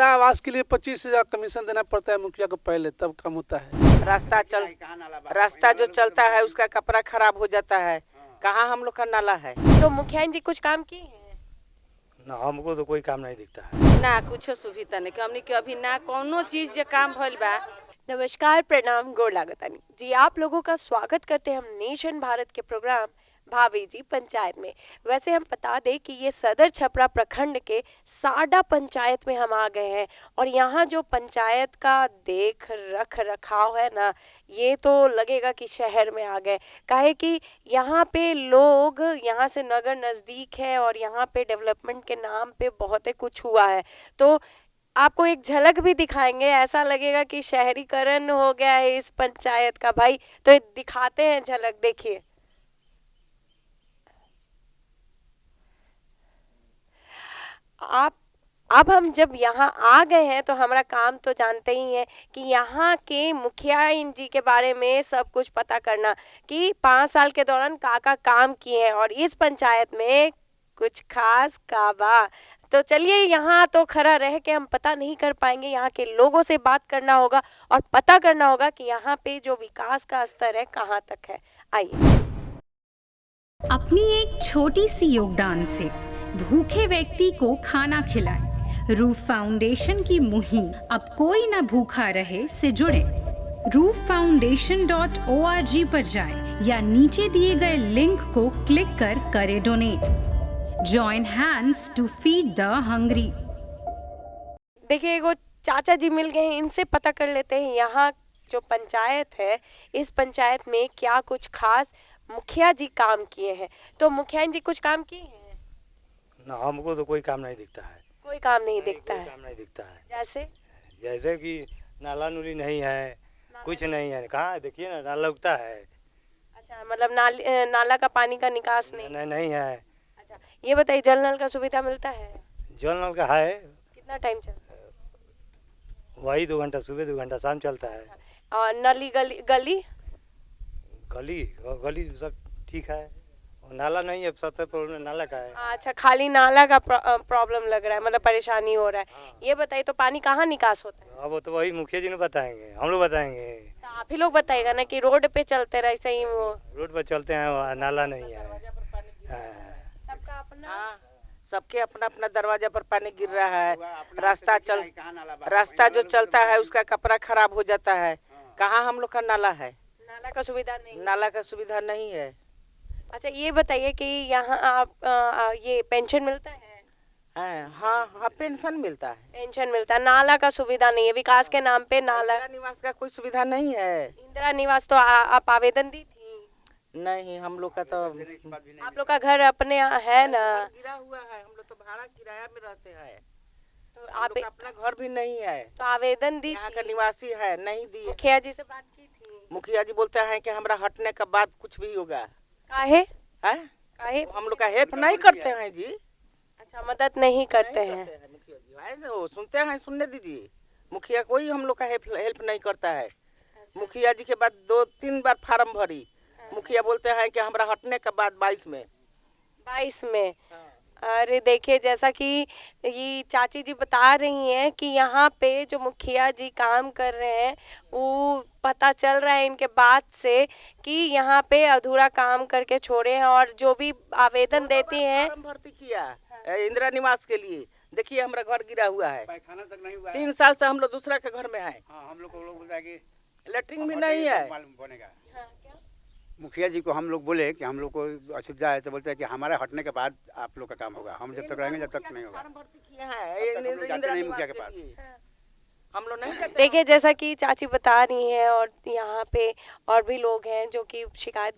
इंदिरा आवास के लिए 25,000 कमीशन देना पड़ता है मुखिया को पहले, तब कम होता है। रास्ता जो चलता है उसका कपड़ा खराब हो जाता है, कहाँ हम लोग का नाला है। तो मुखिया जी कुछ काम किए हैं ना? हमको तो कोई काम नहीं दिखता है ना, कुछ सुविधा नहीं हमने के अभी ना कोनो चीज जे काम भइल बा। नमस्कार, प्रणाम, गोड़ लागतानी जी। आप लोगों का स्वागत करते हैं हम नेशन भारत के प्रोग्राम भाभी जी पंचायत में। वैसे हम बता दें कि ये सदर छपरा प्रखंड के साडा पंचायत में हम आ गए हैं और यहाँ जो पंचायत का देख रख रखाव है ना, ये तो लगेगा कि शहर में आ गए। काहे कि यहाँ पे लोग, यहाँ से नगर नज़दीक है और यहाँ पे डेवलपमेंट के नाम पे बहुत ही कुछ हुआ है। तो आपको एक झलक भी दिखाएंगे, ऐसा लगेगा कि शहरीकरण हो गया है इस पंचायत का भाई। तो दिखाते हैं झलक, देखिए। आप अब हम जब यहाँ आ गए हैं तो हमारा काम तो जानते ही हैं कि यहाँ के मुखिया जी के बारे में सब कुछ पता करना कि 5 साल के दौरान का काम किए हैं और इस पंचायत में कुछ खास काबा। तो चलिए, यहाँ तो खड़ा रह के हम पता नहीं कर पाएंगे, यहाँ के लोगों से बात करना होगा और पता करना होगा कि यहाँ पे जो विकास का स्तर है कहाँ तक है। आइए। अपनी एक छोटी सी योगदान से भूखे व्यक्ति को खाना खिलाएं। रूफ फाउंडेशन की मुहिम अब कोई न भूखा रहे से जुड़े। rooffoundation.org पर जाएं या नीचे दिए गए लिंक को क्लिक कर करें donate. Join hands to feed the hungry. देखिए, वो चाचा जी मिल गए हैं, इनसे पता कर लेते हैं यहाँ जो पंचायत है, इस पंचायत में क्या कुछ खास मुखिया जी काम किए हैं। तो मुखिया जी कुछ काम किए हैं ना? हमको तो कोई काम नहीं दिखता है। कोई काम नहीं दिखता है? काम नहीं दिखता है। जैसे कि नाला नूली नहीं है, कुछ नहीं है। कहाँ देखिए ना, नाला उगता है। अच्छा, मतलब नाला का पानी का निकास नहीं है। अच्छा, ये बताइए, जल नल का सुविधा मिलता है? जल नल का है। कितना टाइम चलता है? वही 2 घंटा सुबह, 2 घंटा शाम चलता है। अच्छा, और नली गली गली सब ठीक है। नाला नहीं है, सतह पर नाला का है। अच्छा, खाली नाला का प्रॉब्लम लग रहा है, मतलब परेशानी हो रहा है। हाँ। ये बताइए, तो पानी कहाँ निकास होता है? अब तो वही मुखिया जी ने बताएंगे, हम लोग बताएंगे। तो आप ही लोग बताइएगा ना कि रोड पे चलते रहे सही ही वो रोड पर चलते हैं, नाला नहीं है। सबका अपना सबके अपना अपना दरवाजा पर पानी गिर रहा है। रास्ता जो चलता है उसका कपड़ा खराब हो जाता है, कहाँ हम लोग का नाला है। नाला का सुविधा नहीं? नाला का सुविधा नहीं है। अच्छा, ये बताइए कि यहाँ आप ये पेंशन मिलता है? हाँ हाँ, पेंशन मिलता है। पेंशन मिलता है, नाला का सुविधा नहीं है। विकास के नाम पे नाला, इंदिरा निवास का कोई सुविधा नहीं है। इंदिरा निवास तो आप आवेदन दी थी? नहीं, हम लोग का तो आप लोग का घर अपने है ना? गिरा हुआ है, हम लोग तो भाड़ा किराया में रहते हैं, तो आप अपना घर भी नहीं है। तो आवेदन दी यहाँ थी? का निवासी है, नहीं दी। मुखिया जी से बात की थी? मुखिया जी बोलते हैं कि हमारा हटने के बाद कुछ भी होगा। काहे? काहे? हम लोग का हेल्प नहीं करते हैं जी। अच्छा, मदद नहीं करते हैं। मुखिया जी भाई तो सुनते हैं, सुनने दीजिए। मुखिया कोई हम लोग का हेल्प नहीं करता है। मुखिया जी के बाद 2-3 बार फार्म भरी, मुखिया बोलते हैं कि हमारा हटने के बाद 22 में। अरे देखिए, जैसा कि ये चाची जी बता रही हैं कि यहाँ पे जो मुखिया जी काम कर रहे हैं, वो पता चल रहा है इनके बात से कि यहाँ पे अधूरा काम करके छोड़े हैं और जो भी आवेदन देती हैं। भर्ती किया इंदिरा निवास के लिए, देखिए हमारा घर गिरा हुआ है, 3 साल से हम लोग दूसरा के घर में है। हम लोग बोलता है कि लेटरिन भी नहीं है। मुखिया जी को हम लोग बोले कि हम लोग को असुविधा है, तो बोलते हैं कि हमारे हटने के बाद आप लोग का काम होगा, हम जब तक रहेंगे जब तक नहीं होगा। भर्ती किए हैं नहीं मुखिया के पास। हम लोग नहीं करते। देखिए, जैसा कि चाची बता रही हैं और यहाँ पे और भी लोग हैं जो कि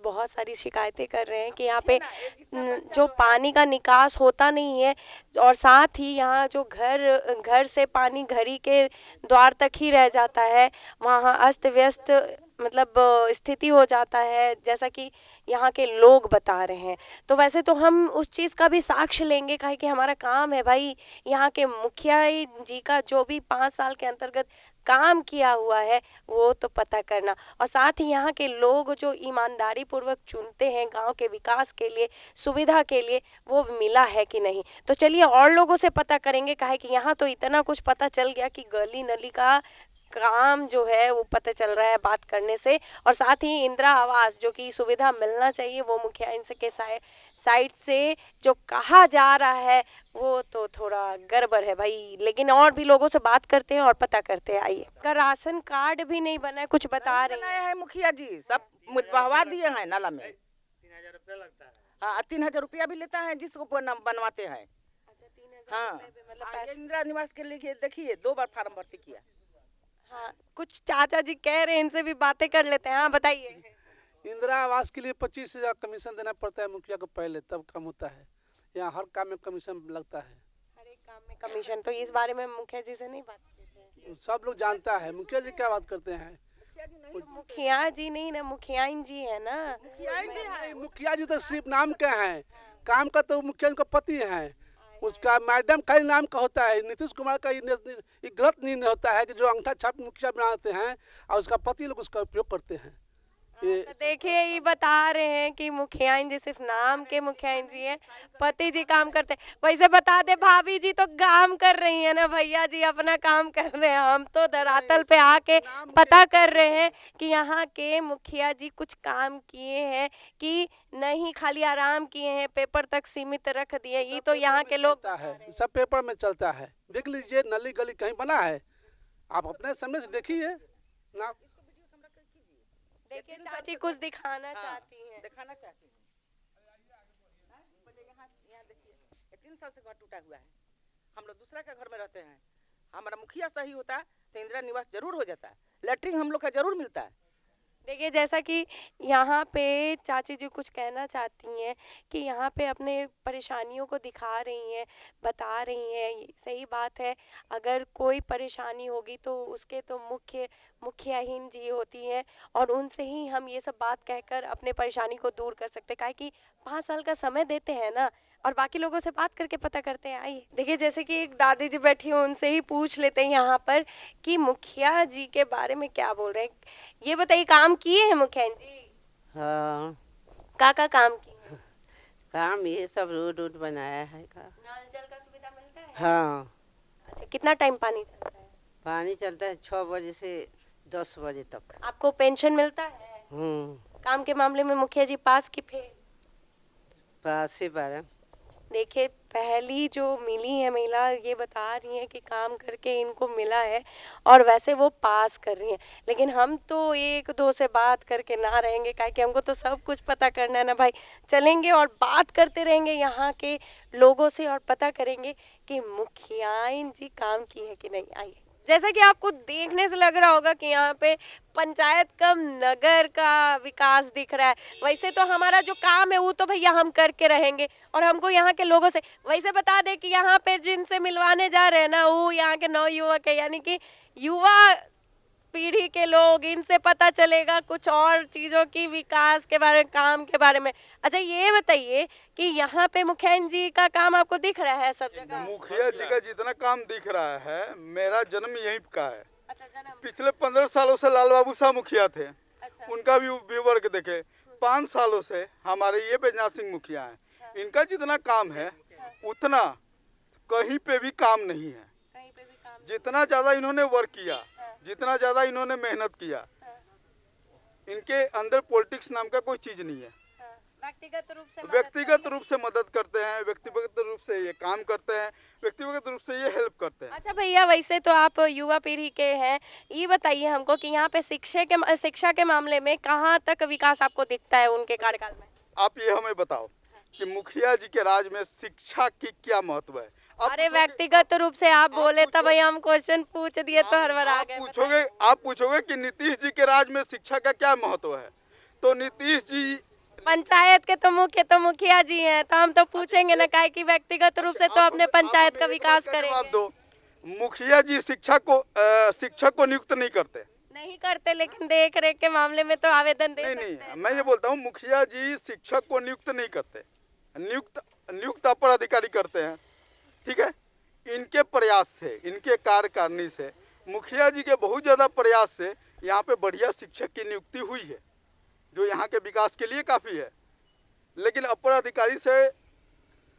बहुत सारी शिकायतें कर रहे हैं कि यहाँ पे जो पानी का निकास होता नहीं है और साथ ही यहाँ जो घर से पानी घरी के द्वार तक ही रह जाता है, वहाँ अस्त व्यस्त मतलब स्थिति हो जाता है, जैसा कि यहाँ के लोग बता रहे हैं। तो वैसे तो हम उस चीज़ का भी साक्ष्य लेंगे, काहे कि हमारा काम है भाई यहाँ के मुखिया जी का जो भी 5 साल के अंतर्गत काम किया हुआ है वो तो पता करना, और साथ ही यहाँ के लोग जो ईमानदारी पूर्वक चुनते हैं गांव के विकास के लिए, सुविधा के लिए, वो मिला है कि नहीं। तो चलिए और लोगों से पता करेंगे, काहे कि यहाँ तो इतना कुछ पता चल गया कि गली नली का काम जो है वो पता चल रहा है बात करने से, और साथ ही इंदिरा आवास जो कि सुविधा मिलना चाहिए वो मुखिया इनके साइड से जो कहा जा रहा है वो तो थोड़ा गड़बड़ है भाई। लेकिन और भी लोगों से बात करते हैं और पता करते हैं। आइए, का राशन कार्ड भी नहीं बना है, कुछ बता रहे बनाया है मुखिया जी, सब बहवा दिए हैं नाला में। 3000 रुपया लगता है। हाँ 3000 रुपया भी लेता है जिसको बनवाते हैं। अच्छा, 3000 हाँ रुपए भी मतलब ये इंदिरा निवास के लिए देखिए 2 बार फार्म भर्ती किया। हाँ, कुछ चाचा जी कह रहे हैं, इनसे भी बातें कर लेते हैं। हाँ बताइए। इंदिरा आवास के लिए 25,000 कमीशन देना पड़ता है मुखिया को पहले, तब काम होता है। यहाँ हर काम में कमीशन लगता है, हर एक काम में कमीशन। तो इस बारे में मुखिया जी से नहीं बात करते हैं? सब लोग जानता है। मुखिया जी क्या बात करते हैं? मुखिया जी नहीं ना, मुखियाइन जी है ना। मुखिया जी तो सिर्फ नाम के हैं, काम का तो मुखिया जी का पति है। उसका मैडम खाली नाम का होता है। नीतीश कुमार का ये गलत निर्णय होता है कि जो अंगूठा छाप मुखिया बनाते हैं और उसका पति लोग उसका उपयोग करते हैं। तो देखिए, ये बता रहे हैं कि मुखियाइन जी सिर्फ नाम के मुखियाइन जी हैं, पति जी काम करते हैं। वैसे बता दे, भाभी जी तो काम कर रही है ना, भैया जी अपना काम कर रहे हैं। हम तो धरातल पे आके पता कर रहे हैं कि यहाँ के मुखिया जी कुछ काम किए हैं कि नहीं, खाली आराम किए हैं, पेपर तक सीमित रख दिए। ये तो यहाँ के लोग है, सब पेपर में चलता है। देख लीजिए नली गली कहीं बना है, आप अपने सामने से देखिए ना। देखिए, चाची कुछ दिखाना चाहती हैं। दिखाना चाहती हूँ। यहाँ देखिए, 3 साल से घर टूटा हुआ है। हम लोग दूसरा के घर में रहते हैं। हमारा मुखिया सही होता तो इंदिरा निवास जरूर हो जाता, लेटरिन हम लोग का जरूर मिलता है। देखिए, जैसा कि यहाँ पे चाची जी कुछ कहना चाहती हैं कि यहाँ पे अपने परेशानियों को दिखा रही हैं, बता रही हैं। सही बात है, अगर कोई परेशानी होगी तो उसके तो मुखियाहीन जी होती हैं, और उनसे ही हम ये सब बात कहकर अपने परेशानी को दूर कर सकते हैं। काहे कि 5 साल का समय देते हैं ना, और बाकी लोगों से बात करके पता करते हैं। आइए, देखिए, जैसे कि एक दादी जी बैठी हैं, उनसे ही पूछ लेते हैं यहाँ पर कि मुखिया जी के बारे में क्या बोल रहे हैं। ये बताइए, काम किए हैं मुखिया जी? हाँ, का काम किए? काम ये सब रोड वोड बनाया है का। नल जल का सुविधा मिलता है? हाँ, अच्छा, कितना टाइम पानी चलता है? पानी चलता है 6 बजे से 10 बजे तक। आपको पेंशन मिलता है? काम के मामले में मुखिया जी पास की फेल? पास से 12। देखिए, पहली जो मिली है महिला, ये बता रही है कि काम करके इनको मिला है, और वैसे वो पास कर रही हैं। लेकिन हम तो 1-2 से बात करके ना रहेंगे, काहे कि हमको तो सब कुछ पता करना है ना भाई। चलेंगे और बात करते रहेंगे यहाँ के लोगों से, और पता करेंगे कि मुखियाइन जी काम की है कि नहीं। आइए, जैसा कि आपको देखने से लग रहा होगा कि यहाँ पे पंचायत कम नगर का विकास दिख रहा है। वैसे तो हमारा जो काम है वो तो भैया हम करके रहेंगे, और हमको यहाँ के लोगों से वैसे बता दे कि यहाँ पे जिनसे मिलवाने जा रहे हैं ना, वो यहाँ के नवयुवक है, यानी कि युवा पीढ़ी के लोग। इनसे पता चलेगा कुछ और चीज़ों की, विकास के बारे में, काम के बारे में। अच्छा, ये बताइए कि यहाँ पे मुखिया जी का काम आपको दिख रहा है सब जगह? मुखिया जी का जितना काम दिख रहा है, मेरा जन्म यहीं का है। अच्छा, जन्म? पिछले 15 सालों से लाल बाबू शाह मुखिया थे। अच्छा। उनका भी वर्क देखे। 5 सालों से हमारे ये बैजनाथ सिंह मुखिया हैं। इनका जितना काम है उतना कहीं पे भी काम नहीं है। कहीं पे भी काम? जितना ज़्यादा इन्होंने वर्क किया, जितना ज़्यादा इन्होंने मेहनत किया, इनके अंदर पॉलिटिक्स नाम का कोई चीज़ नहीं है। व्यक्तिगत रूप से मदद करते हैं, व्यक्तिगत रूप से ये काम करते हैं, व्यक्तिगत रूप से ये हेल्प करते हैं। अच्छा भैया, वैसे तो आप युवा पीढ़ी के हैं, ये बताइए हमको कि यहाँ पे शिक्षा के मामले में कहाँ तक विकास आपको दिखता है उनके कार्यकाल में? आप ये हमें बताओ कि मुखिया जी के राज में शिक्षा की क्या महत्व है। अरे व्यक्तिगत रूप से आप बोले तब भैया हम क्वेश्चन पूछ दिए तो हड़बड़ा गए। आप पूछोगे कि नीतीश जी के राज में शिक्षा का क्या महत्व है, तो नीतीश जी पंचायत के तो मुखिया जी हैं, तो हम तो पूछेंगे ना, काहे कि व्यक्तिगत रूप से तो अपने पंचायत का विकास करेंगे। मुखिया जी शिक्षक को नियुक्त नहीं करते, लेकिन देख रेख के मामले में तो आवेदन दे सकते हैं। नहीं, मैं ये बोलता हूँ मुखिया जी शिक्षक को नियुक्त नहीं करते, नियुक्त अपर अधिकारी करते हैं। ठीक है, इनके प्रयास से, इनके कार्यकारिणी से मुखिया जी के बहुत ज़्यादा प्रयास से यहाँ पे बढ़िया शिक्षक की नियुक्ति हुई है, जो यहाँ के विकास के लिए काफ़ी है। लेकिन अपर अधिकारी से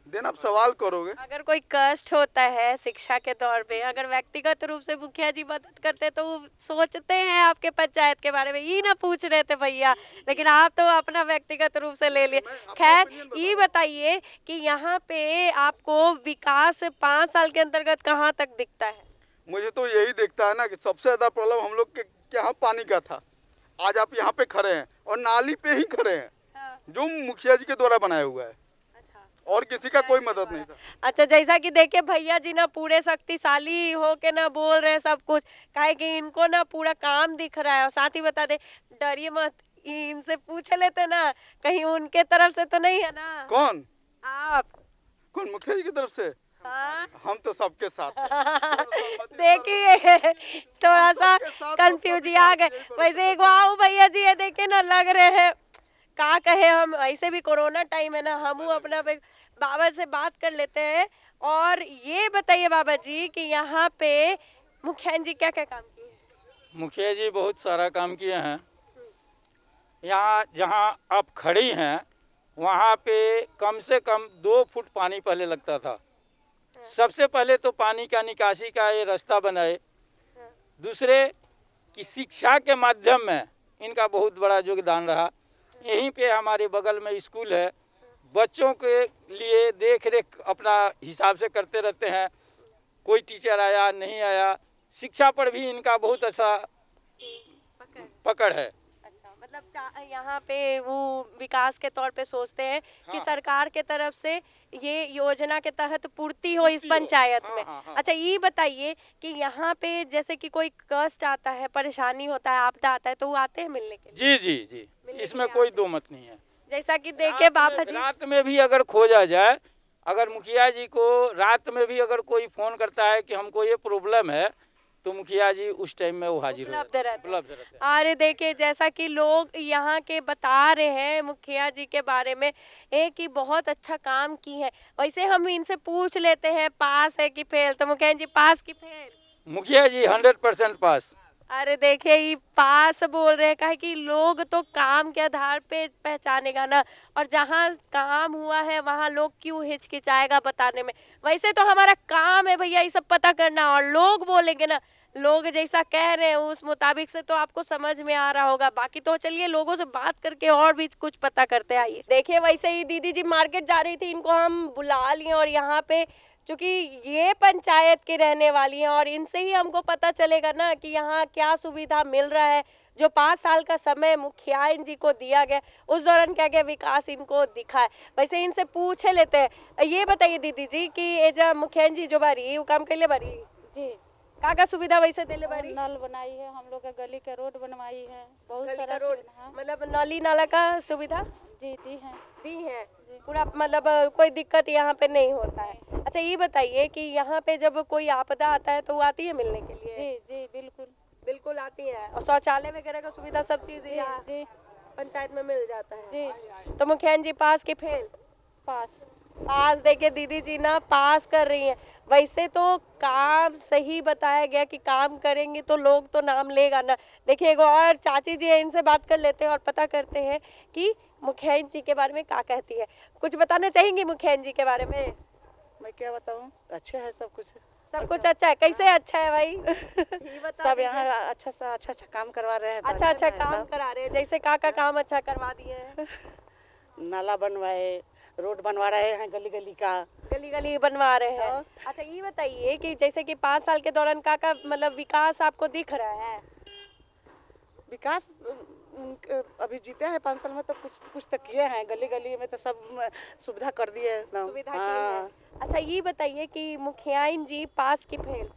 देना, आप सवाल करोगे, अगर कोई कष्ट होता है शिक्षा के दौर में, अगर व्यक्तिगत रूप से मुखिया जी मदद करते तो वो सोचते हैं आपके पंचायत के बारे में, ये ना पूछ रहे थे भैया, लेकिन आप तो अपना व्यक्तिगत रूप से ले लिए। खैर ये बताइए कि यहाँ पे आपको विकास 5 साल के अंतर्गत कहाँ तक दिखता है? मुझे तो यही दिखता है ना कि सबसे ज़्यादा प्रॉब्लम हम लोग के यहाँ पानी का था। आज आप यहाँ पे खड़े हैं और नाली पे ही खड़े हैं, जो मुखिया जी के द्वारा बनाया हुआ है, और किसी का कोई मदद नहीं था। अच्छा, जैसा कि देखिए भैया जी ना पूरे शक्तिशाली हो के ना बोल रहे हैं सब कुछ, काहे कि इनको ना पूरा काम दिख रहा है। और साथ ही बता दे, डरिए मत, इनसे पूछ लेते ना कहीं उनके तरफ से तो नहीं है ना? कौन? आप। कौन? मुखिया जी की तरफ से? हाँ? हम तो सबके साथ देखिए थोड़ा सा कंफ्यूज आ गए। वैसे एक आओ भैया जी, ये देखिए ना लग रहे हैं, क्या कहे हम, ऐसे भी कोरोना टाइम है ना, हम अपना बाबा से बात कर लेते हैं। और ये बताइए बाबा जी कि यहाँ पे मुखिया जी क्या क्या काम किए? मुखिया जी बहुत सारा काम किए हैं। यहाँ जहाँ आप खड़ी हैं वहाँ पे कम से कम 2 फुट पानी पहले लगता था। सबसे पहले तो पानी का निकासी का ये रास्ता बनाए। दूसरे कि शिक्षा के माध्यम में इनका बहुत बड़ा योगदान रहा। यहीं पे हमारे बगल में स्कूल है, बच्चों के लिए देख रेख अपना हिसाब से करते रहते हैं, कोई टीचर आया नहीं आया, शिक्षा पर भी इनका बहुत अच्छा पकड़ है। अच्छा, मतलब यहाँ पे वो विकास के तौर पे सोचते हैं कि सरकार के तरफ से ये योजना के तहत पूर्ति हो इस पंचायत में। अच्छा ये बताइए कि यहाँ पे जैसे कि कोई कष्ट आता है, परेशानी होता है, आपदा आता है, तो वो आते हैं मिलने के लिए? जी जी जी, इसमें कोई दो मत नहीं है। जैसा कि देखिए बाबा जी, रात में भी अगर खोजा जाए, अगर मुखिया जी को रात में भी अगर कोई फोन करता है कि हमको ये प्रॉब्लम है, तो मुखिया जी उस टाइम में वो हाजिर उपलब्ध रहते हैं। अरे देखिए जैसा कि लोग यहाँ के बता रहे हैं मुखिया जी के बारे में, एक ही बहुत अच्छा काम की है। वैसे हम इनसे पूछ लेते हैं पास है कि फेल, तो मुखिया जी पास की फेल? मुखिया जी 100% पास। अरे देखिए ये पास बोल रहे हैं, कि लोग तो काम के आधार पे पहचानेगा ना, और जहाँ काम हुआ है वहाँ लोग क्यों हिचकिचाएगा बताने में। वैसे तो हमारा काम है भैया ये सब पता करना, और लोग बोलेंगे ना, लोग जैसा कह रहे हैं उस मुताबिक से तो आपको समझ में आ रहा होगा। बाकी तो चलिए लोगों से बात करके और भी कुछ पता करते आइए। देखिए वैसे ही दीदी जी मार्केट जा रही थी, इनको हम बुला लिए, और यहाँ पे चूँकि ये पंचायत की रहने वाली हैं और इनसे ही हमको पता चलेगा ना कि यहाँ क्या सुविधा मिल रहा है। जो 5 साल का समय मुखिया जी को दिया गया, उस दौरान क्या क्या विकास इनको दिखा है, वैसे इनसे पूछ लेते हैं। ये बताइए दीदी जी कि ये जब मुखिया जी जो बारी वो काम कर ले बारी जी, का सुविधा वैसे दिले बारी? नल बनाई है, हम लोग का गली का रोड बनवाई है, बहुत गली सारा का रोड, सुविधा। मतलब नाली नाला का सुविधा जी दी है पूरा, मतलब कोई दिक्कत यहाँ पे नहीं होता है। अच्छा ये बताइए कि यहाँ पे जब कोई आपदा आता है तो वो आती है मिलने के लिए? जी जी बिल्कुल बिल्कुल आती है, और शौचालय वगैरह का सुविधा सब चीज़ जी यहाँ जी पंचायत में मिल जाता है जी। तो मुखिया जी पास के फेल? पास। पास। देखिए दीदी जी ना पास कर रही हैं। वैसे तो काम सही बताया गया कि काम करेंगे तो लोग तो नाम लेगा ना। देखिए एक और चाची जी है, इनसे बात कर लेते हैं और पता करते हैं कि मुखिया जी के बारे में क्या कहती है। कुछ बताना चाहेंगी मुखिया जी के बारे में? मैं क्या बताऊँ, अच्छा है सब कुछ। सब कुछ अच्छा है? कैसे अच्छा है भाई? सब यहाँ अच्छा सा अच्छा काम करवा रहे हैं। अच्छा काम करा रहे हैं, जैसे का काम अच्छा करवा दिए हैं? नाला बनवाए, रोड बनवा रहे हैं, गली गली बनवा रहे हैं। अच्छा ये बताइए कि जैसे कि 5 साल के दौरान का मतलब विकास आपको दिख रहा है? विकास अभी जीते हैं 5 साल में तो कुछ तक किए हैं, गली में तो सब सुविधा कर दिए। सुविधा की है। अच्छा ये बताइए कि मुखिया जी पास की फेल?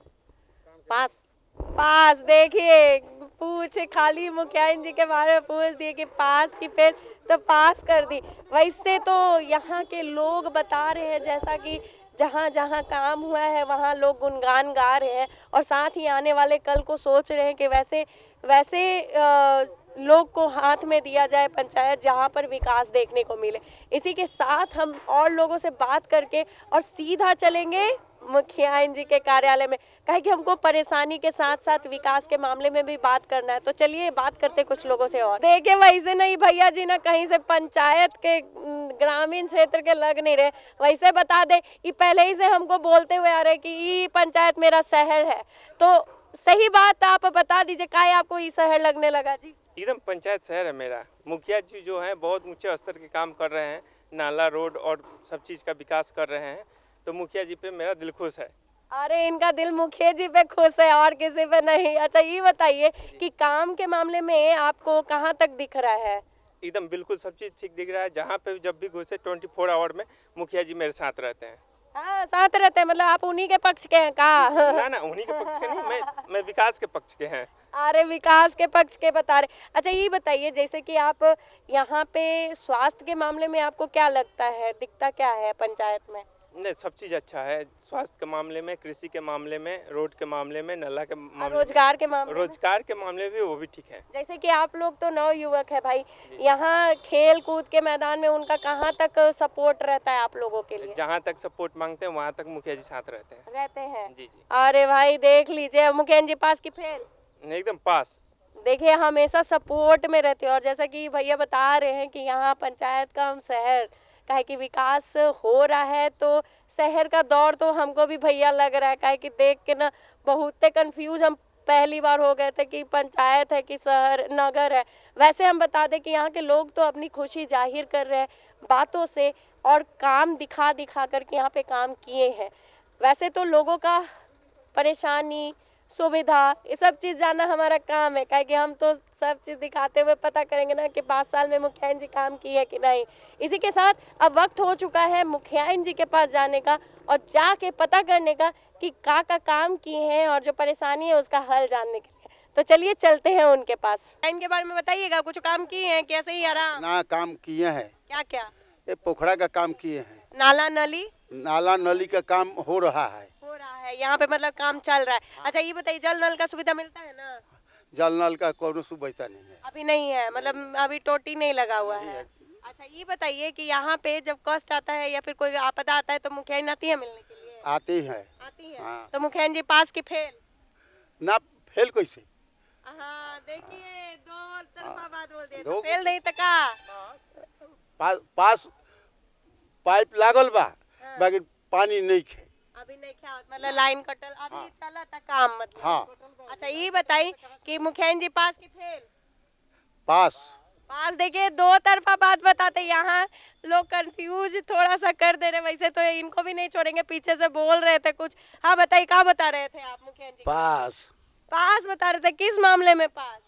पास। देखिए पूछ खाली मुखिया जी के बारे में पूछ दिए कि पास की फेल, तो पास कर दी। वैसे तो यहाँ के लोग बता रहे हैं जैसा कि जहाँ जहाँ काम हुआ है वहाँ लोग गुणगान गा रहे हैं, और साथ ही आने वाले कल को सोच रहे हैं कि वैसे लोग को हाथ में दिया जाए पंचायत, जहां पर विकास देखने को मिले। इसी के साथ हम और लोगों से बात करके और सीधा चलेंगे मुखिया जी के कार्यालय में, कहे कि हमको परेशानी के साथ साथ विकास के मामले में भी बात करना है। तो चलिए बात करते कुछ लोगों से। और देखिए वैसे नहीं भैया जी ना कहीं से पंचायत के ग्रामीण क्षेत्र के लग नहीं रहे, वैसे बता दे कि पहले ही से हमको बोलते हुए आ रहे कि ये पंचायत मेरा शहर है। तो सही बात आप बता दीजिए, काहे आपको ये शहर लगने लगा जी? एकदम पंचायत शहर है मेरा। मुखिया जी जो है बहुत ऊंचे स्तर के काम कर रहे हैं, नाला रोड और सब चीज़ का विकास कर रहे हैं, तो मुखिया जी पे मेरा दिल खुश है। अरे इनका दिल मुखिया जी पे खुश है और किसी पे नहीं। अच्छा ये बताइए कि काम के मामले में आपको कहाँ तक दिख रहा है? एकदम बिल्कुल सब चीज़ ठीक दिख रहा है। जहाँ पे जब भी घुसे 24 आवर में मुखिया जी मेरे साथ रहते हैं। हाँ साथ रहते हैं, मतलब आप उन्हीं के पक्ष के हैं का? ना उन्हीं के पक्ष के नहीं, मैं विकास के पक्ष के हैं। अरे विकास के पक्ष के बता रहे। अच्छा ये बताइए जैसे कि आप यहाँ पे स्वास्थ्य के मामले में आपको क्या लगता है, दिखता क्या है पंचायत में? नहीं सब चीज़ अच्छा है, स्वास्थ्य के मामले में, कृषि के मामले में, रोड के मामले में, नाला के मामले, रोजगार के मामले, रोजगार के मामले भी वो भी ठीक है। जैसे कि आप लोग तो नव युवक है भाई, यहाँ खेल कूद के मैदान में उनका कहाँ तक सपोर्ट रहता है आप लोगों के लिए? जहाँ तक सपोर्ट मांगते हैं वहाँ तक मुखिया जी साथ रहते हैं। जी। अरे भाई देख लीजिए, मुखिया जी पास की फेल? एकदम पास। देखिए हमेशा सपोर्ट में रहते हैं। और जैसा कि भैया बता रहे हैं कि यहाँ पंचायत का हम शहर काहे कि विकास हो रहा है, तो शहर का दौर तो हमको भी भैया लग रहा है, काहे कि देख के ना बहुत कंफ्यूज हम पहली बार हो गए थे कि पंचायत है कि शहर नगर है। वैसे हम बता दें कि यहाँ के लोग तो अपनी खुशी जाहिर कर रहे हैं बातों से और काम दिखा दिखा करके यहाँ पे काम किए हैं। वैसे तो लोगों का परेशानी, सुविधा, ये सब चीज़ जानना हमारा काम है, काहे कि हम तो सब चीज़ दिखाते हुए पता करेंगे ना कि 5 साल में मुखिया जी काम किए है कि नहीं। इसी के साथ अब वक्त हो चुका है मुखिया जी के पास जाने का और जाके पता करने का कि का काम किए हैं और जो परेशानी है उसका हल जानने के लिए। तो चलिए चलते हैं उनके पास। इनके बारे में बताइएगा, कुछ काम किए हैं कैसे ही आराम? ना काम किए हैं। क्या क्या? ये पोखरा का काम किए हैं। नाला नली का काम हो रहा है। यहाँ पे मतलब काम चल रहा है। अच्छा ये बताइए जल नल का सुविधा मिलता है ना? जल नल का कोई सुविधा नहीं है अभी, नहीं है, मतलब अभी टोटी नहीं लगा हुआ है। अच्छा ये बताइए कि यहाँ पे जब कष्ट आता है या फिर कोई आपदा आता है तो मुखिया जी आती है मिलने के लिए? आती है। हाँ। तो मुखिया जी पास की फेल? ना फेल कैसे? हाँ देखिए दो तरफा बात बोल दिए, तो फेल नहीं तका पास पाइप लागल बा, बाकी पानी नहीं खे। अभी नहीं क्या मतलब लाइन कटल अभी चला था काम मतलब। हाँ। अच्छा ये बताई कि मुखिया जी पास की फेल? पास देखिए दो तरफा बात बताते, यहाँ लोग कंफ्यूज थोड़ा सा कर दे रहे। वैसे तो इनको भी नहीं छोड़ेंगे, पीछे से बोल रहे थे कुछ। हाँ बताइए क्या बता रहे थे आप मुखिया जी? पास बता रहे थे। किस मामले में पास?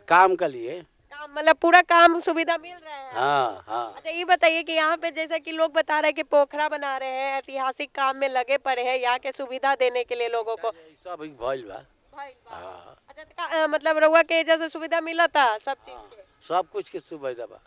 काम के लिए। काम मतलब पूरा काम सुविधा मिल रहा है? हाँ। अच्छा ये बताइए कि यहाँ पे जैसा कि लोग बता रहे हैं कि पोखरा बना रहे हैं, ऐतिहासिक काम में लगे पड़े हैं यहाँ के सुविधा देने के लिए लोगों को। सब भइल बा। अच्छा मतलब रउआ के जैसे सुविधा मिला था सब चीज के? सब कुछ के सुविधा बा।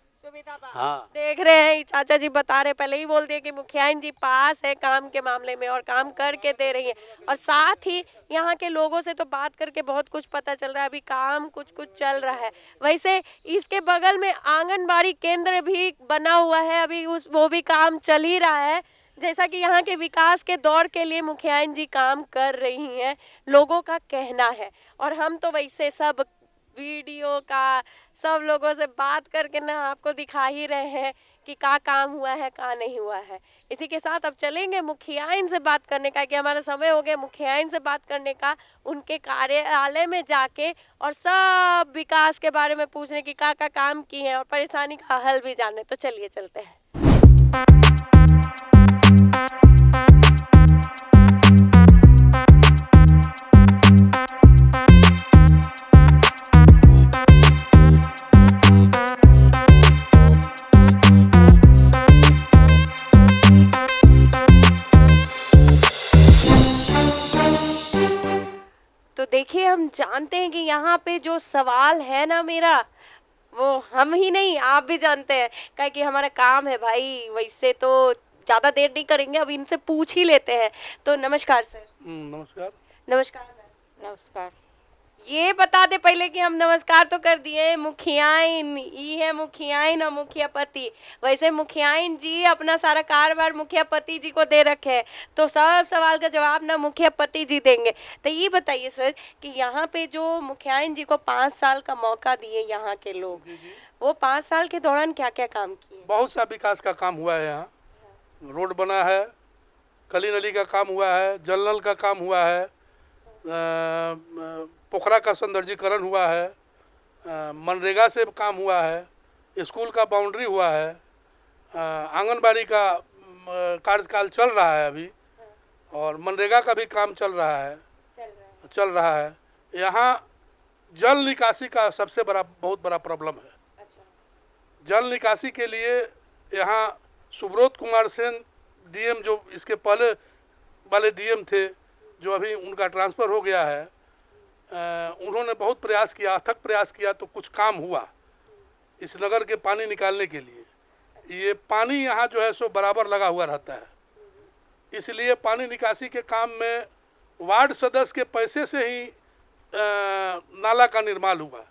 हाँ। देख रहे हैं चाचा जी बता रहे, पहले ही बोल दिए कि मुखिया जी पास है काम के मामले में और काम करके दे रही है। और साथ ही यहाँ के लोगों से तो बात करके बहुत कुछ पता चल रहा है, अभी काम कुछ चल रहा है। वैसे इसके बगल में आंगनबाड़ी केंद्र भी बना हुआ है, अभी वो भी काम चल ही रहा है। जैसा कि यहाँ के विकास के दौर के लिए मुखिया जी काम कर रही हैं, लोगों का कहना है। और हम तो वैसे सब वीडियो का सब लोगों से बात करके ना आपको दिखा ही रहे हैं कि का काम हुआ है का नहीं हुआ है। इसी के साथ अब चलेंगे मुखिया से बात करने का, कि हमारा समय हो गया मुखिया से बात करने का, उनके कार्यालय में जाके और सब विकास के बारे में पूछने की का काम की है और परेशानी का हल भी जानने। तो चलिए चलते हैं। तो देखिए हम जानते हैं कि यहाँ पे जो सवाल है ना मेरा, वो हम ही नहीं आप भी जानते हैं, क्या कि हमारा काम है भाई। वैसे तो ज़्यादा देर नहीं करेंगे, अब इनसे पूछ ही लेते हैं। तो नमस्कार सर। नमस्कार। नमस्कार। नमस्कार। ये बता दे पहले कि हम नमस्कार तो कर दिए, मुखियाइन ई है, मुखियाइन और मुखियापति। वैसे मुखियाइन जी अपना सारा कारोबार मुखियापति जी को दे रखे हैं, तो सब सवाल का जवाब ना मुखियापति जी देंगे। तो ये बताइए सर कि यहाँ पे जो मुखियाइन जी को 5 साल का मौका दिए यहाँ के लोग, वो 5 साल के दौरान क्या क्या काम किए? बहुत सा विकास का काम हुआ है। यहाँ रोड बना है, गली नली का काम हुआ है, जल नल का काम हुआ है, पोखरा का सौंदर्यीकरण हुआ है, मनरेगा से काम हुआ है, स्कूल का बाउंड्री हुआ है, आंगनबाड़ी का कार्यकाल चल रहा है अभी, और मनरेगा का भी काम चल रहा है। यहाँ जल निकासी का सबसे बड़ा बहुत बड़ा प्रॉब्लम है। जल निकासी के लिए यहाँ सुब्रोत कुमार सेन डीएम, जो इसके पहले वाले डीएम थे, जो अभी उनका ट्रांसफ़र हो गया है, उन्होंने बहुत प्रयास किया, अथक प्रयास किया, तो कुछ काम हुआ इस नगर के पानी निकालने के लिए। ये पानी यहाँ जो है सो बराबर लगा हुआ रहता है, इसलिए पानी निकासी के काम में वार्ड सदस्य के पैसे से ही नाला का निर्माण हुआ।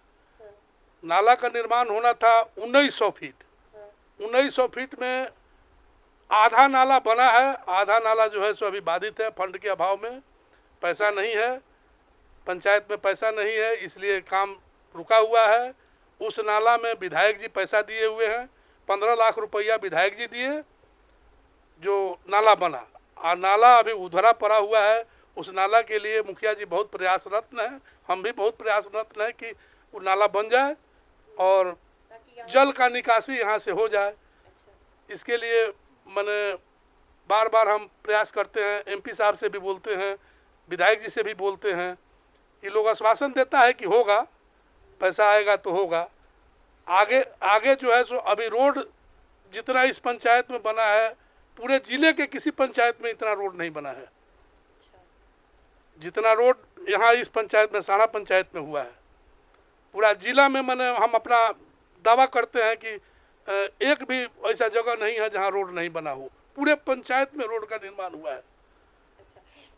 नाला का निर्माण होना था 1900 फीट। 1900 फीट में आधा नाला बना है, आधा नाला जो है सो अभी बाधित है, फंड के अभाव में पैसा नहीं है, पंचायत में पैसा नहीं है, इसलिए काम रुका हुआ है। उस नाला में विधायक जी पैसा दिए हुए हैं, 15 लाख रुपया विधायक जी दिए, जो नाला बना, और नाला अभी उधरा पड़ा हुआ है। उस नाला के लिए मुखिया जी बहुत प्रयासरत हैं, हम भी बहुत प्रयासरत हैं कि वो नाला बन जाए और जल का निकासी यहाँ से हो जाए। इसके लिए मैंने बार बार हम प्रयास करते हैं, एमपी साहब से भी बोलते हैं, विधायक जी से भी बोलते हैं। ये लोग आश्वासन देता है कि होगा, पैसा आएगा तो होगा। आगे जो है सो अभी रोड जितना इस पंचायत में बना है, पूरे जिले के किसी पंचायत में इतना रोड नहीं बना है जितना रोड यहाँ इस पंचायत में, सारा पंचायत में हुआ है। पूरा जिला में हम अपना दावा करते हैं कि एक भी ऐसा जगह नहीं है जहाँ रोड नहीं बना हो, पूरे पंचायत में रोड का निर्माण हुआ है।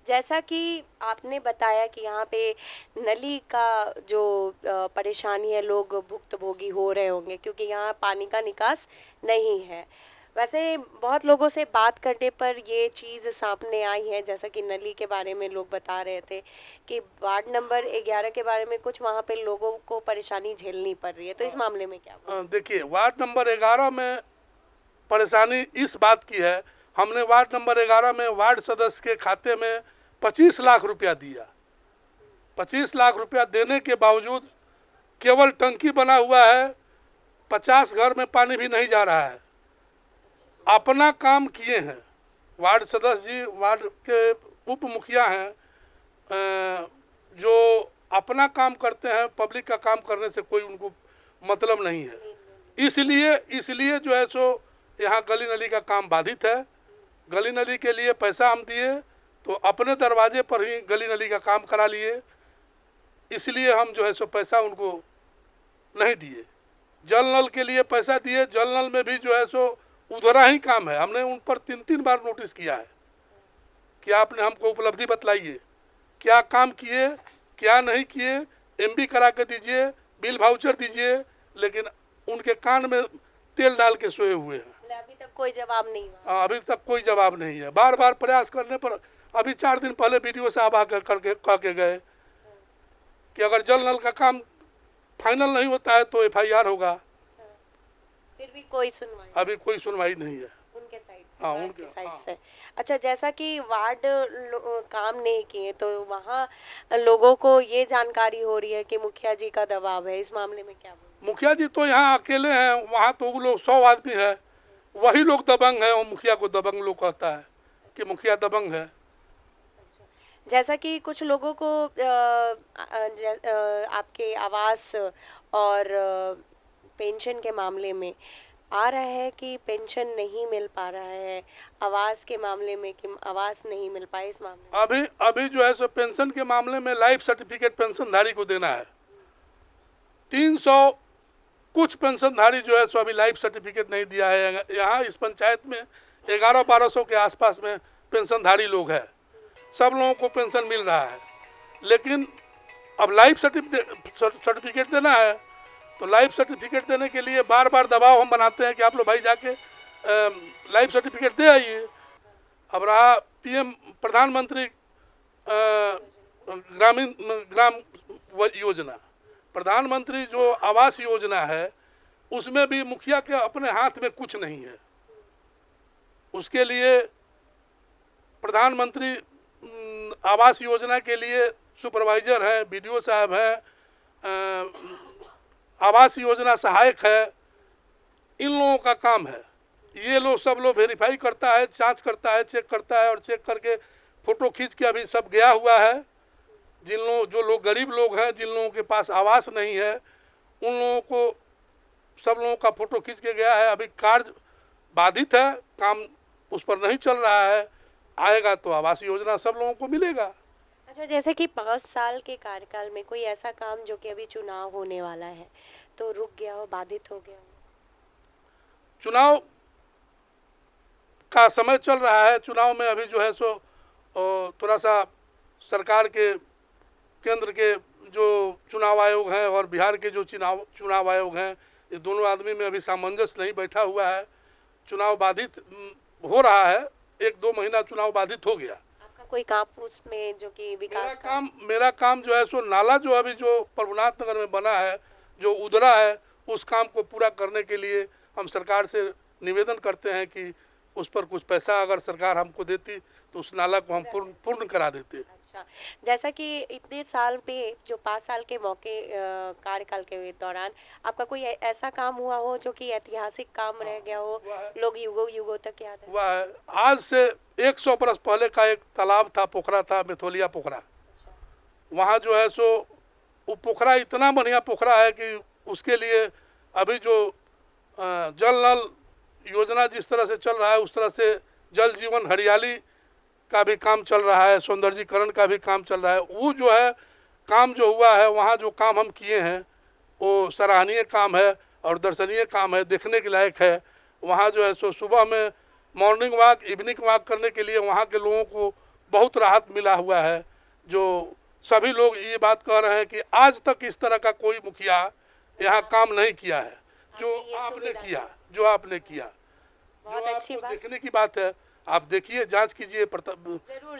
जैसा कि आपने बताया कि यहाँ पे नली का जो परेशानी है, लोग भुक्तभोगी हो रहे होंगे क्योंकि यहाँ पानी का निकास नहीं है। वैसे बहुत लोगों से बात करने पर ये चीज़ सामने आई है, जैसा कि नली के बारे में लोग बता रहे थे कि वार्ड नंबर 11 के बारे में कुछ वहाँ पे लोगों को परेशानी झेलनी पड़ रही है, तो इस मामले में क्या? देखिए, वार्ड नंबर 11 में परेशानी इस बात की है, हमने वार्ड नंबर 11 में वार्ड सदस्य के खाते में 25 लाख रुपया दिया। 25 लाख रुपया देने के बावजूद केवल टंकी बना हुआ है, 50 घर में पानी भी नहीं जा रहा है। अपना काम किए हैं वार्ड सदस्य जी, वार्ड के उप मुखिया हैं, जो अपना काम करते हैं, पब्लिक का काम करने से कोई उनको मतलब नहीं है। इसलिए जो है सो यहाँ गली नली का काम बाधित है। गली नली के लिए पैसा हम दिए तो अपने दरवाजे पर ही गली नली का काम करा लिए, इसलिए हम जो है सो पैसा उनको नहीं दिए। जल नल के लिए पैसा दिए, जल नल में भी जो है सो उधरा ही काम है। हमने उन पर 3 बार नोटिस किया है कि आपने हमको उपलब्धि बतलाइए, क्या काम किए, क्या नहीं किए, एमबी करा के दीजिए, बिल वाउचर दीजिए, लेकिन उनके कान में तेल डाल के सोए हुए हैं। अभी तक कोई जवाब नहीं हुआ। अभी तक कोई जवाब नहीं है। बार बार प्रयास करने पर अभी 4 दिन पहले वीडियो साहब आकर कह के गए कि अगर जल नल का काम फाइनल नहीं होता है तो FIR होगा। फिर भी कोई सुनवाई? अभी कोई सुनवाई नहीं है उनके साइड से। हाँ, उनके साइड से। अच्छा, जैसा कि वार्ड काम नहीं किए तो वहाँ लोगों को ये जानकारी हो रही है कि मुखिया जी का दबाव है, इस मामले में क्या? मुखिया जी तो यहाँ अकेले हैं, वहाँ तो वो लोग 100 आदमी है, वही लोग दबंग है, और मुखिया को दबंग लोग कहता है कि मुखिया दबंग है। जैसा कि कुछ लोगों को आपके आवास और पेंशन के मामले में आ रहा है कि पेंशन नहीं मिल पा रहा है, आवास के मामले में कि आवास नहीं मिल पाए, इस मामले में अभी जो है सो पेंशन के मामले में लाइफ सर्टिफिकेट पेंशनधारी को देना है। 300 कुछ पेंशनधारी जो है सो अभी लाइफ सर्टिफिकेट नहीं दिया है। यहाँ इस पंचायत में 1100-1200 के आसपास में पेंशनधारी लोग हैं, सब लोगों को पेंशन मिल रहा है, लेकिन अब लाइफ सर्टिफिकेट देना है, तो लाइफ सर्टिफिकेट देने के लिए बार बार दबाव हम बनाते हैं कि आप लोग भाई जाके लाइफ सर्टिफिकेट दे आइए। अब रहा पीएम प्रधानमंत्री ग्राम योजना, प्रधानमंत्री जो आवास योजना है, उसमें भी मुखिया के अपने हाथ में कुछ नहीं है। उसके लिए प्रधानमंत्री आवास योजना के लिए सुपरवाइजर हैं, बीडीओ साहब हैं, आवास योजना सहायक है, इन लोगों का काम है। ये लोग सब लोग वेरीफाई करता है, जांच करता है, चेक करता है, और चेक करके फ़ोटो खींच के अभी सब गया हुआ है। जो लोग गरीब लोग हैं, जिन लोगों के पास आवास नहीं है, उन लोगों को सब लोगों का फ़ोटो खींच के गया है। अभी कार्य बाधित है, काम उस पर नहीं चल रहा है, आएगा तो आवास योजना सब लोगों को मिलेगा। अच्छा, जैसे कि 5 साल के कार्यकाल में कोई ऐसा काम जो कि अभी चुनाव होने वाला है तो रुक गया हो, बाधित हो गया हो? चुनाव का समय चल रहा है, चुनाव में अभी जो है सो थोड़ा सा सरकार के केंद्र के जो चुनाव आयोग हैं और बिहार के जो चुनाव आयोग हैं, ये दोनों आदमी में अभी सामंजस्य नहीं बैठा हुआ है। चुनाव बाधित हो रहा है, 1-2 महीना चुनाव बाधित हो गया। आपका कोई काम उसमें जो कि विकास मेरा काम जो है सो नाला जो अभी जो प्रभुनाथ नगर में बना है, जो उधरा है, उस काम को पूरा करने के लिए हम सरकार से निवेदन करते हैं कि उस पर कुछ पैसा अगर सरकार हमको देती तो उस नाला को हम पूर्ण करा देते। अच्छा, जैसा कि इतने साल पे जो 5 साल के मौके कार्यकाल के दौरान आपका कोई ऐसा काम हुआ हो जो कि ऐतिहासिक काम रह गया हो, लोग युगों तक याद है? हुआ है। आज से 100 बरस पहले का एक तालाब था, पोखरा था, मेथोलिया पोखरा। वहाँ जो है सो वो पोखरा इतना बढ़िया पोखरा है कि उसके लिए अभी जो जल नल योजना जिस तरह से चल रहा है, उस तरह से जल जीवन हरियाली का भी काम चल रहा है, सौंदर्यीकरण का भी काम चल रहा है। वो जो है काम जो हुआ है, वहाँ जो काम हम किए हैं वो सराहनीय काम है और दर्शनीय काम है, देखने के लायक है। वहाँ जो है सो सुबह में मॉर्निंग वॉक, इवनिंग वॉक करने के लिए वहाँ के लोगों को बहुत राहत मिला हुआ है। जो सभी लोग ये बात कह रहे हैं कि आज तक इस तरह का कोई मुखिया यहाँ काम नहीं किया है जो आपने किया, जो आपने किया। बहुत अच्छी बात, देखने की बात है। आप देखिए, जांच कीजिए। जरूर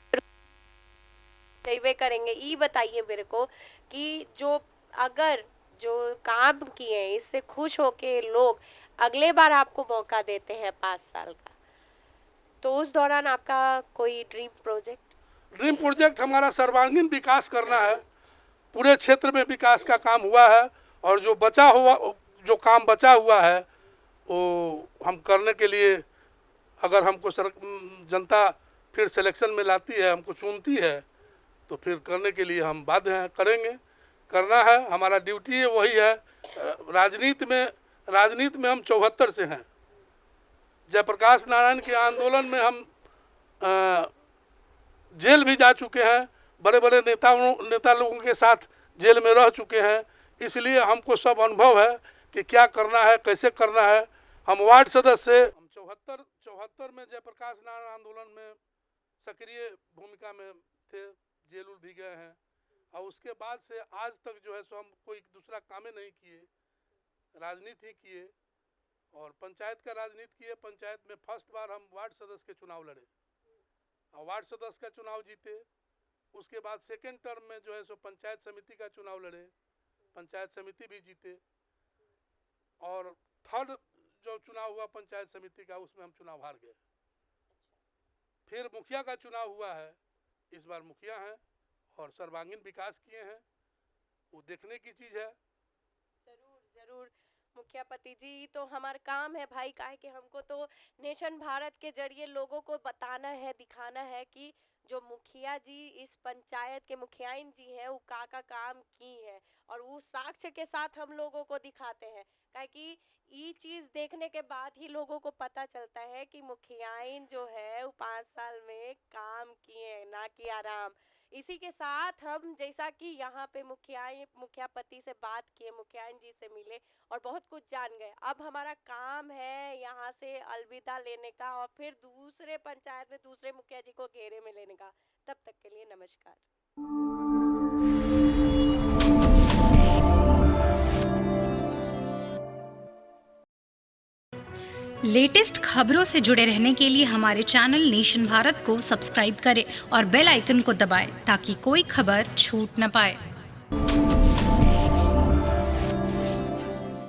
करेंगे। ये बताइए मेरे को कि जो अगर जो काम किए हैं इससे खुश होके लोग अगले बार आपको मौका देते हैं 5 साल का, तो उस दौरान आपका कोई ड्रीम प्रोजेक्ट हमारा सर्वांगीण विकास करना है। पूरे क्षेत्र में विकास का काम हुआ है और जो काम बचा हुआ है वो हम करने के लिए, अगर हमको जनता फिर सिलेक्शन में लाती है, हमको चुनती है, तो फिर करने के लिए हम बाध्य हैं, करेंगे, करना है, हमारा ड्यूटी है, वही है। राजनीति में हम 74 से हैं। जयप्रकाश नारायण के आंदोलन में हम जेल भी जा चुके हैं, बड़े बड़े नेता लोगों के साथ जेल में रह चुके हैं। इसलिए हमको सब अनुभव है कि क्या करना है, कैसे करना है। हम वार्ड सदस्य, हम 74 में जयप्रकाश नारायण आंदोलन में सक्रिय भूमिका में थे, जेल भी गए हैं। और उसके बाद से आज तक जो है सो हम कोई दूसरा काम नहीं किए, राजनीति ही किए और पंचायत का राजनीति किए। पंचायत में फर्स्ट बार हम वार्ड सदस्य के चुनाव लड़े और वार्ड सदस्य का चुनाव जीते। उसके बाद सेकेंड टर्म में जो है सो पंचायत समिति का चुनाव लड़े, पंचायत समिति भी जीते। और थर्ड जो चुनाव हुआ पंचायत समिति का, उसमें हम चुनाव हार गए। फिर मुखिया का चुनाव हुआ है, इस बार मुखिया हैं और सर्वांगीण विकास किए हैं, वो देखने की चीज़ है। जरूर मुखियापति जी, तो हमारा काम है भाई, काहे कि हमको तो नेशन भारत के जरिए लोगों को बताना है, दिखाना है कि जो मुखिया जी इस पंचायत के मुखियाइन जी हैं वो का काम की है और वो साक्ष्य के साथ हम लोगों को दिखाते हैं। काहे कि ये चीज़ देखने के बाद ही लोगों को पता चलता है कि मुखियाइन जो है वो 5 साल में काम किए, ना कि आराम। इसी के साथ हम जैसा कि यहाँ पे मुखियापति से बात किए, मुखियाइन जी से मिले और बहुत कुछ जान गए। अब हमारा काम है यहाँ से अलविदा लेने का और फिर दूसरे पंचायत में दूसरे मुखिया जी को घेरे में लेने का। तब तक के लिए नमस्कार। लेटेस्ट खबरों से जुड़े रहने के लिए हमारे चैनल नेशन भारत को सब्सक्राइब करें और बेल आइकन को दबाएं ताकि कोई खबर छूट न पाए।